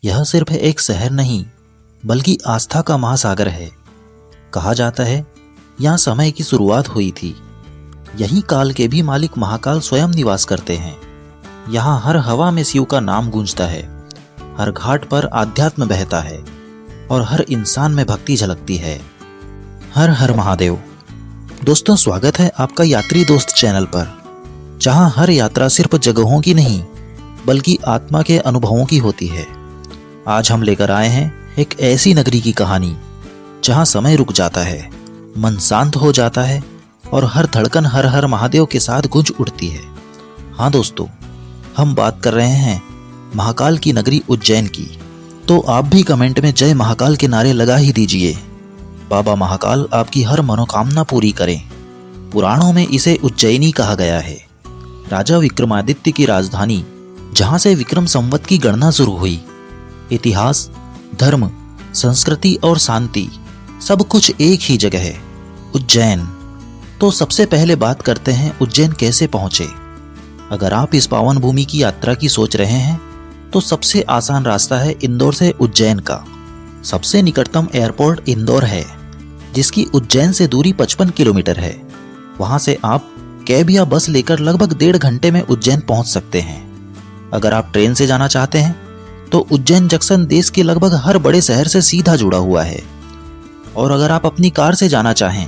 यह सिर्फ एक शहर नहीं बल्कि आस्था का महासागर है। कहा जाता है यहाँ समय की शुरुआत हुई थी। यही काल के भी मालिक महाकाल स्वयं निवास करते हैं। यहाँ हर हवा में शिव का नाम गूंजता है, हर घाट पर आध्यात्म बहता है और हर इंसान में भक्ति झलकती है। हर हर महादेव। दोस्तों, स्वागत है आपका यात्री दोस्त चैनल पर, जहां हर यात्रा सिर्फ जगहों की नहीं बल्कि आत्मा के अनुभवों की होती है। आज हम लेकर आए हैं एक ऐसी नगरी की कहानी जहां समय रुक जाता है, मन शांत हो जाता है और हर धड़कन हर हर महादेव के साथ गूंज उठती है। हाँ दोस्तों, हम बात कर रहे हैं महाकाल की नगरी उज्जैन की। तो आप भी कमेंट में जय महाकाल के नारे लगा ही दीजिए। बाबा महाकाल आपकी हर मनोकामना पूरी करें। पुराणों में इसे उज्जैनी कहा गया है। राजा विक्रमादित्य की राजधानी, जहां से विक्रम संवत की गणना शुरू हुई। इतिहास, धर्म, संस्कृति और शांति सब कुछ एक ही जगह है, उज्जैन। तो सबसे पहले बात करते हैं उज्जैन कैसे पहुंचे। अगर आप इस पावन भूमि की यात्रा की सोच रहे हैं तो सबसे आसान रास्ता है इंदौर से उज्जैन का। सबसे निकटतम एयरपोर्ट इंदौर है, जिसकी उज्जैन से दूरी 55 किलोमीटर है। वहां से आप कैब या बस लेकर लगभग 1.5 घंटे में उज्जैन पहुंच सकते हैं। अगर आप ट्रेन से जाना चाहते हैं तो उज्जैन जंक्शन देश के लगभग हर बड़े शहर से सीधा जुड़ा हुआ है। और अगर आप अपनी कार से जाना चाहें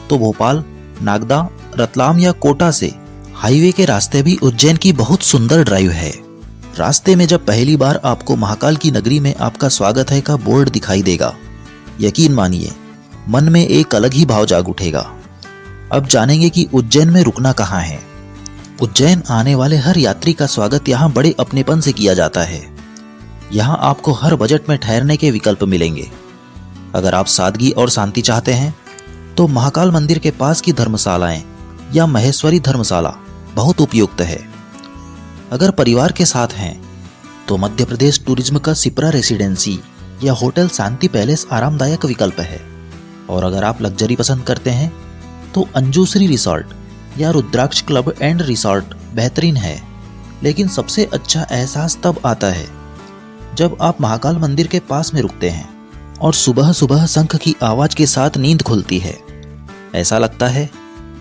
तो भोपाल, नागदा, रतलाम या कोटा से हाईवे के रास्ते भी उज्जैन की बहुत सुंदर ड्राइव है। रास्ते में जब पहली बार आपको महाकाल की नगरी में आपका स्वागत है का बोर्ड दिखाई देगा, यकीन मानिए मन में एक अलग ही भाव जाग उठेगा। अब जानेंगे कि उज्जैन में रुकना कहाँ है। उज्जैन आने वाले हर यात्री का स्वागत यहाँ बड़े अपनेपन से किया जाता है। यहाँ आपको हर बजट में ठहरने के विकल्प मिलेंगे। अगर आप सादगी और शांति चाहते हैं तो महाकाल मंदिर के पास की धर्मशालाएं या महेश्वरी धर्मशाला बहुत उपयुक्त है। अगर परिवार के साथ हैं तो मध्य प्रदेश टूरिज्म का सिप्रा रेसिडेंसी या होटल शांति पैलेस आरामदायक विकल्प है। और अगर आप लग्जरी पसंद करते हैं तो अंजुश्री रिसॉर्ट या रुद्राक्ष क्लब एंड रिसॉर्ट बेहतरीन है। लेकिन सबसे अच्छा एहसास तब आता है जब आप महाकाल मंदिर के पास में रुकते हैं और सुबह सुबह शंख की आवाज के साथ नींद खुलती है। ऐसा लगता है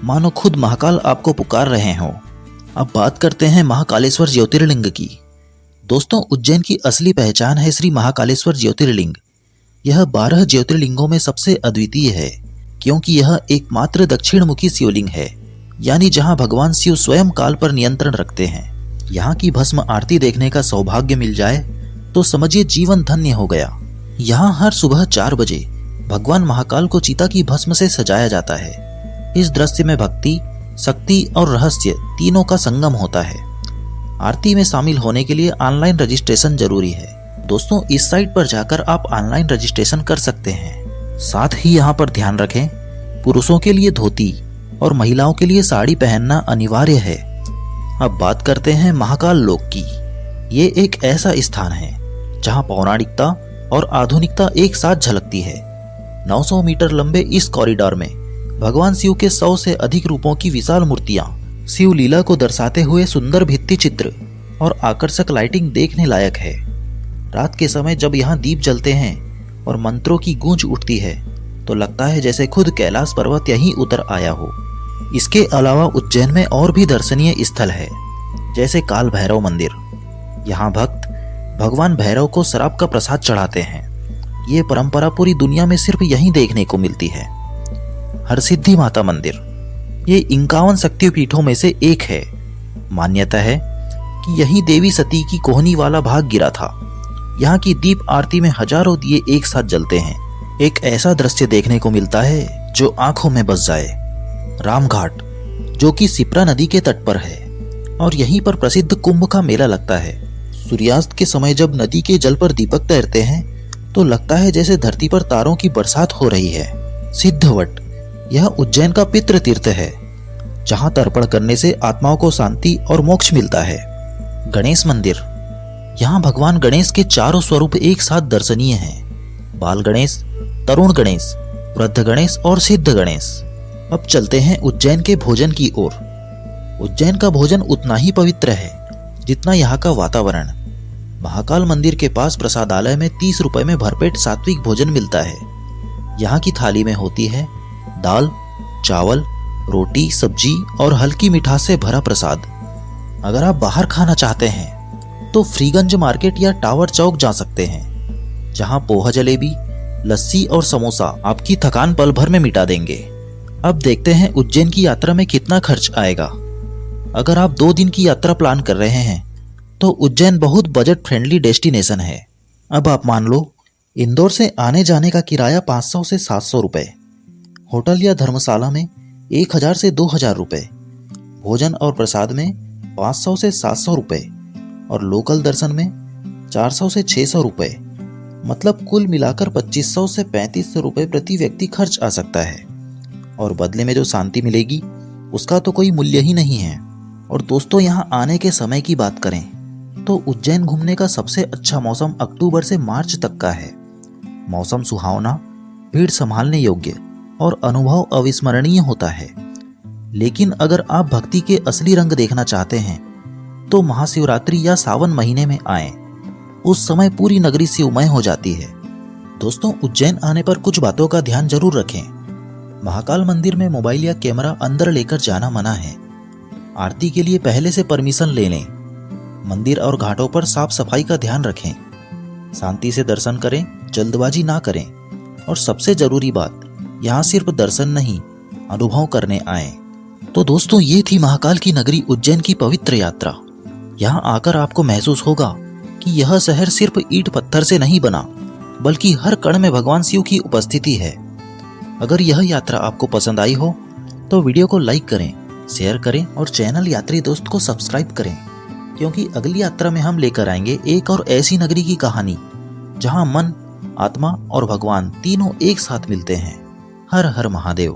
मानो खुद महाकाल आपको पुकार रहे हों। अब बात करते हैं महाकालेश्वर ज्योतिर्लिंग की। दोस्तों, उज्जैन की असली पहचान है श्री महाकालेश्वर ज्योतिर्लिंग। यह 12 ज्योतिर्लिंगों में सबसे अद्वितीय है, क्योंकि यह एकमात्र दक्षिण मुखी शिवलिंग है, यानी जहां भगवान शिव स्वयं काल पर नियंत्रण रखते हैं। यहाँ की भस्म आरती देखने का सौभाग्य मिल जाए तो समझिए जीवन धन्य हो गया। यहाँ हर सुबह 4 बजे भगवान महाकाल को चिता की भस्म से सजाया जाता है। इस दृश्य में भक्ति, शक्ति और रहस्य तीनों का संगम होता है। आरती में शामिल होने के लिए ऑनलाइन रजिस्ट्रेशन जरूरी है। दोस्तों, इस साइट पर जाकर आप ऑनलाइन रजिस्ट्रेशन कर सकते हैं। साथ ही यहाँ पर ध्यान रखें, पुरुषों के लिए धोती और महिलाओं के लिए साड़ी पहनना अनिवार्य है। अब बात करते हैं महाकाल लोक की। ये एक ऐसा स्थान है जहाँ पौराणिकता और आधुनिकता एक साथ झलकती है। 900 मीटर लंबे इस कॉरिडोर में भगवान शिव के 100 से अधिक रूपों की विशाल मूर्तियां, शिव लीला को दर्शाते हुए सुंदर भित्ति चित्र और आकर्षक लाइटिंग देखने लायक है। रात के समय जब यहाँ दीप जलते हैं और मंत्रों की गूंज उठती है तो लगता है जैसे खुद कैलाश पर्वत यहीं उतर आया हो। इसके अलावा उज्जैन में और भी दर्शनीय स्थल है, जैसे काल भैरव मंदिर। यहाँ भक्त भगवान भैरव को शराब का प्रसाद चढ़ाते हैं। ये परंपरा पूरी दुनिया में सिर्फ यहीं देखने को मिलती है। हरसिद्धि माता मंदिर, ये 51 शक्तिपीठों में से एक है। मान्यता है कि यही देवी सती की कोहनी वाला भाग गिरा था। यहाँ की दीप आरती में हजारों दिए एक साथ जलते हैं। एक ऐसा दृश्य देखने को मिलता है जो आंखों में बस जाए। रामघाट, जो कि सिप्रा नदी के तट पर है और यहीं पर प्रसिद्ध कुंभ का मेला लगता है। सूर्यास्त के समय जब नदी के जल पर दीपक तैरते हैं तो लगता है जैसे धरती पर तारों की बरसात हो रही है। सिद्धवट, यह उज्जैन का पितृ तीर्थ है, जहां तर्पण करने से आत्माओं को शांति और मोक्ष मिलता है। गणेश मंदिर, यहाँ भगवान गणेश के चारों स्वरूप एक साथ दर्शनीय हैं। बाल गणेश, तरुण गणेश, वृद्ध गणेश और सिद्ध गणेश। अब चलते हैं उज्जैन के भोजन की ओर। उज्जैन का भोजन उतना ही पवित्र है जितना यहाँ का वातावरण। महाकाल मंदिर के पास प्रसादालय में 30 रुपए में भरपेट सात्विक भोजन मिलता है। यहाँ की थाली में होती है दाल, चावल, रोटी, सब्जी और हल्की मिठास से भरा प्रसाद। अगर आप बाहर खाना चाहते हैं तो फ्रीगंज मार्केट या टावर चौक जा सकते हैं, जहाँ पोहा जलेबी, लस्सी और समोसा आपकी थकान पल भर में मिटा देंगे। अब देखते हैं उज्जैन की यात्रा में कितना खर्च आएगा। अगर आप 2 दिन की यात्रा प्लान कर रहे हैं तो उज्जैन बहुत बजट फ्रेंडली डेस्टिनेशन है। अब आप मान लो इंदौर से आने जाने का किराया 500 से 700 रुपए, होटल या धर्मशाला में 1000 से 2000 रुपए, भोजन और प्रसाद में 500 से 700 रुपए और लोकल दर्शन में 400 से 600 रुपए, मतलब कुल मिलाकर 2500 से 3500 रुपए प्रति व्यक्ति खर्च आ सकता है। और बदले में जो शांति मिलेगी उसका तो कोई मूल्य ही नहीं है। और दोस्तों, यहाँ आने के समय की बात करें तो उज्जैन घूमने का सबसे अच्छा मौसम अक्टूबर से मार्च तक का है। मौसम सुहावना, भीड़ संभालने योग्य और अनुभव अविस्मरणीय होता है। लेकिन अगर आप भक्ति के असली रंग देखना चाहते हैं तो महाशिवरात्रि या सावन महीने में आएं। उस समय पूरी नगरी शिवमय हो जाती है। दोस्तों, उज्जैन आने पर कुछ बातों का ध्यान जरूर रखें। महाकाल मंदिर में मोबाइल या कैमरा अंदर लेकर जाना मना है। आरती के लिए पहले से परमिशन ले लें। मंदिर और घाटों पर साफ सफाई का ध्यान रखें। शांति से दर्शन करें, जल्दबाजी ना करें। और सबसे जरूरी बात, यहाँ सिर्फ दर्शन नहीं, अनुभव करने आए। तो दोस्तों, ये थी महाकाल की नगरी उज्जैन की पवित्र यात्रा। यहाँ आकर आपको महसूस होगा कि यह शहर सिर्फ ईंट पत्थर से नहीं बना, बल्कि हर कण में भगवान शिव की उपस्थिति है। अगर यह यात्रा आपको पसंद आई हो तो वीडियो को लाइक करें, शेयर करें और चैनल यात्री दोस्त को सब्सक्राइब करें, क्योंकि अगली यात्रा में हम लेकर आएंगे एक और ऐसी नगरी की कहानी जहां मन, आत्मा और भगवान तीनों एक साथ मिलते हैं। हर हर महादेव।